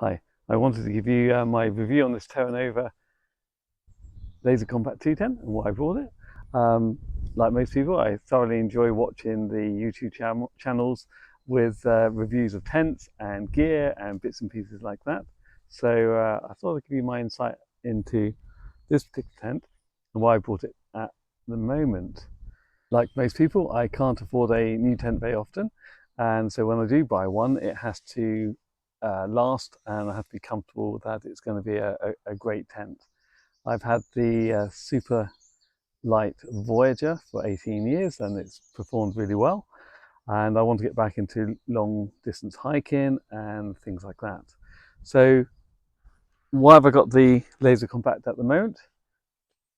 Hi, I wanted to give you my review on this Terra Nova Laser Compact 210 and why I bought it. Um, like most people, I thoroughly enjoy watching the YouTube channels with reviews of tents and gear and bits and pieces like that. So I thought I'd give you my insight into this particular tent and why I bought it at the moment. Like most people, I can't afford a new tent very often, and so when I do buy one, it has to last, and I have to be comfortable that it's going to be a great tent. I've had the super light Voyager for 18 years, and it's performed really well. And I want to get back into long distance hiking and things like that. So why have I got the Laser Compact at the moment?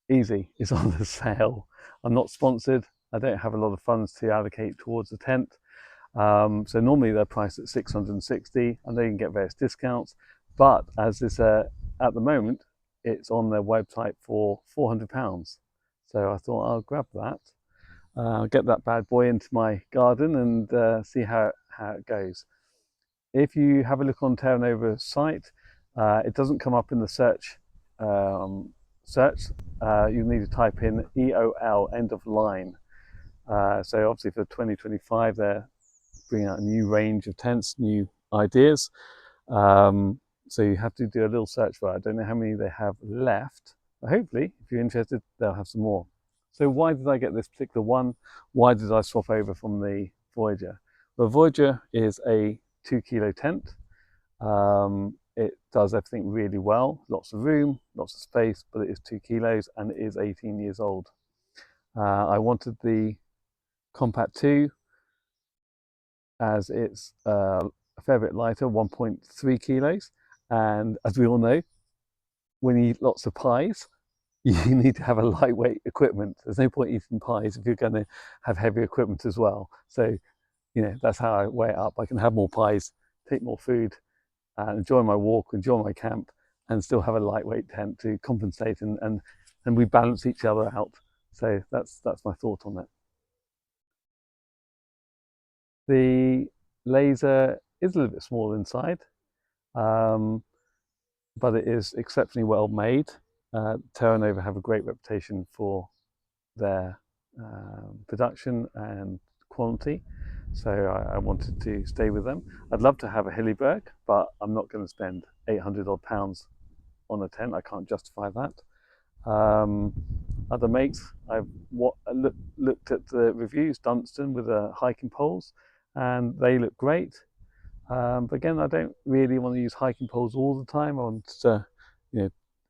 Easy, it's on the sale. I'm not sponsored. I don't have a lot of funds to allocate towards the tent. So normally they're priced at 660 and they can get various discounts. But as this at the moment, it's on their website for £400. So I thought I'll grab that. I'll get that bad boy into my garden and see how it goes. If you have a look on Terra Nova's site, it doesn't come up in the search. You need to type in EOL, end of line. So obviously for 2025, they're bringing out a new range of tents, new ideas. So you have to do a little search for it. I don't know how many they have left, but hopefully, if you're interested, they'll have some more. So why did I get this particular one? Why did I swap over from the Voyager? The Voyager is a 2 kilo tent. It does everything really well, lots of room, lots of space, but it is 2 kilos and it is 18 years old. I wanted the Compact 2 as it's a fair bit lighter, 1.3 kilos. And as we all know, when you eat lots of pies, you need to have a lightweight equipment. There's no point eating pies if you're going to have heavy equipment as well. So, that's how I weigh it up. I can have more pies, take more food, and enjoy my walk, enjoy my camp, and still have a lightweight tent to compensate and we balance each other out. So that's my thought on that. The laser is a little bit smaller inside, um, but it is exceptionally well made. Terra Nova have a great reputation for their production and quality, so I wanted to stay with them. I'd love to have a Hillyberg, but I'm not going to spend 800 odd pounds on a tent. I can't justify that. Other makes, I've looked at the reviews, Dunstan with hiking poles, and they look great. But again, I don't really want to use hiking poles all the time. I want a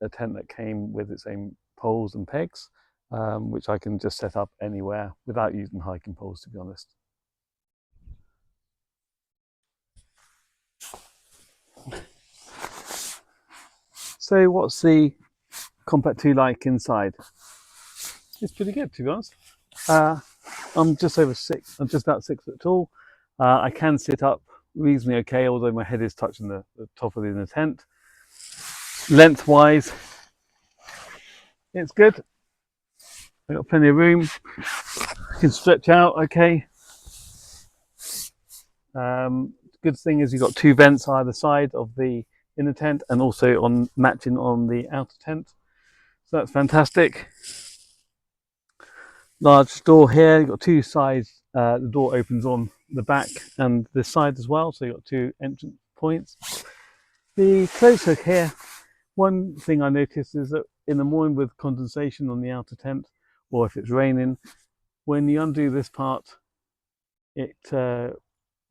tent that came with its own poles and pegs, which I can just set up anywhere without using hiking poles, to be honest. So what's the Compact 2 like inside? It's pretty good, to be honest. Uh, I'm just over 6, I'm just about 6 foot tall. I can sit up reasonably okay, although my head is touching the top of the inner tent. Lengthwise, it's good. I've got plenty of room. I can stretch out okay. Good thing is you've got 2 vents either side of the inner tent and also on matching on the outer tent. So that's fantastic. Large door here, you've got 2 sides. The door opens on the back and this side as well, so you've got 2 entrance points. The clothes hook here, one thing I noticed is that in the morning with condensation on the outer tent, or if it's raining, when you undo this part, it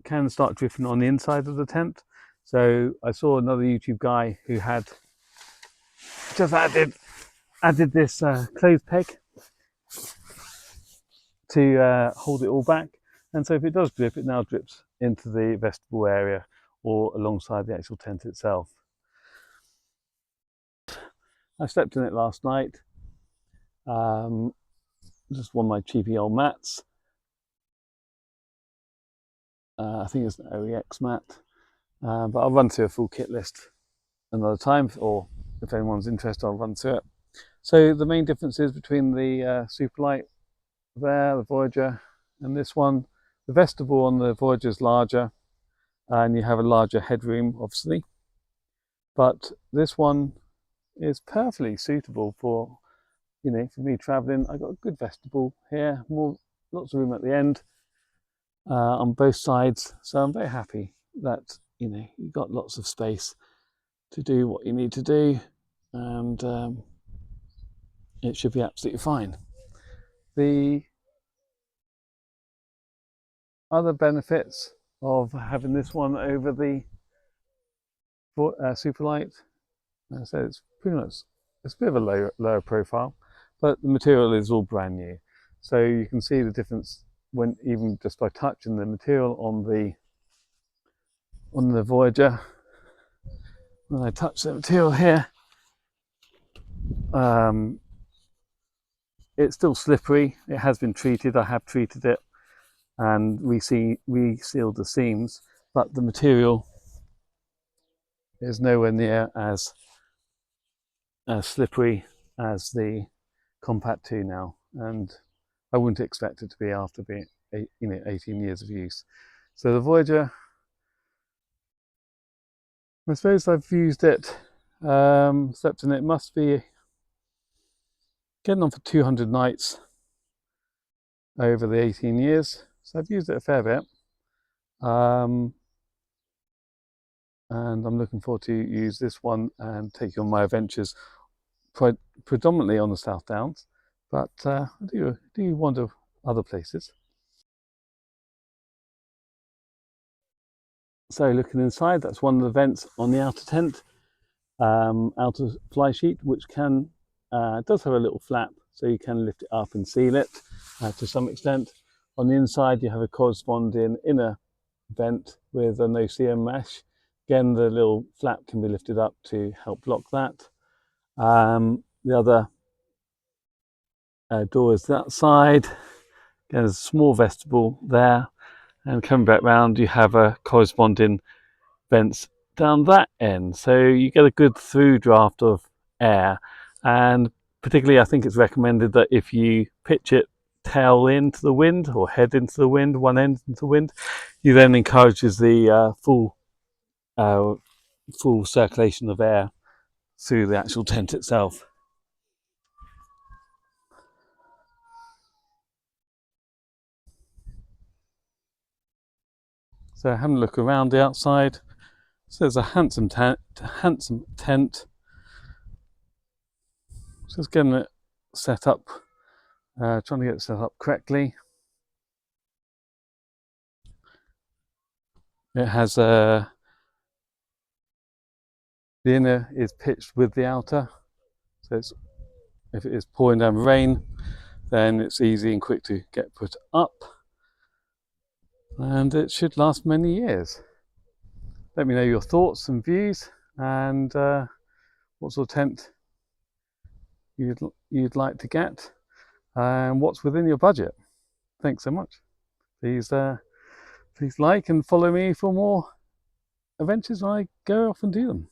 can start drifting on the inside of the tent. So I saw another YouTube guy who had just added this clothes peg to hold it all back. And so if it does drip, it now drips into the vestibule area or alongside the actual tent itself. I slept in it last night. Just one of my cheapy old mats. I think it's an OEX mat, but I'll run through a full kit list another time, or if anyone's interested, I'll run through it. So the main differences between the Superlight there, the Voyager, and this one, the vestibule on the Voyager is larger, and you have a larger headroom, obviously. but this one is perfectly suitable for, you know, for me traveling. I've got a good vestibule here, lots of room at the end on both sides, so I'm very happy that, you know, you've got lots of space to do what you need to do, and it should be absolutely fine. The other benefits of having this one over the Superlight, as I said, it's pretty much, it's a bit of a lower profile, but the material is all brand new, so you can see the difference when even just by touching the material on the Voyager. When I touch the material here, it's still slippery. It has been treated. I have treated it and resealed the seams, but the material is nowhere near as slippery as the Compact 2 now, and I wouldn't expect it to be after being 18 years of use. So the Voyager, I suppose I've used it, slept in it, must be getting on for 200 nights over the 18 years. So I've used it a fair bit. And I'm looking forward to use this one and take you on my adventures, predominantly on the South Downs, but I do wander other places. So looking inside, that's one of the vents on the outer tent, outer fly sheet, which does have a little flap, so you can lift it up and seal it to some extent. On the inside, you have a corresponding inner vent with a no-seam mesh. Again, the little flap can be lifted up to help block that. The other door is that side. Again, there's a small vestibule there, and coming back round, you have a corresponding vents down that end, so you get a good through draft of air. And particularly, I think it's recommended that if you pitch it tail into the wind or head into the wind, one end into the wind, you then encourages the full circulation of air through the actual tent itself. So having a look around the outside, so there's a handsome tent. Just getting it set up, trying to get it set up correctly. It has the inner is pitched with the outer, so if it is pouring down rain, then it's easy and quick to get put up, and it should last many years. Let me know your thoughts and views, and what sort of tent you'd like to get, and what's within your budget. Thanks so much. Please like and follow me for more adventures when I go off and do them.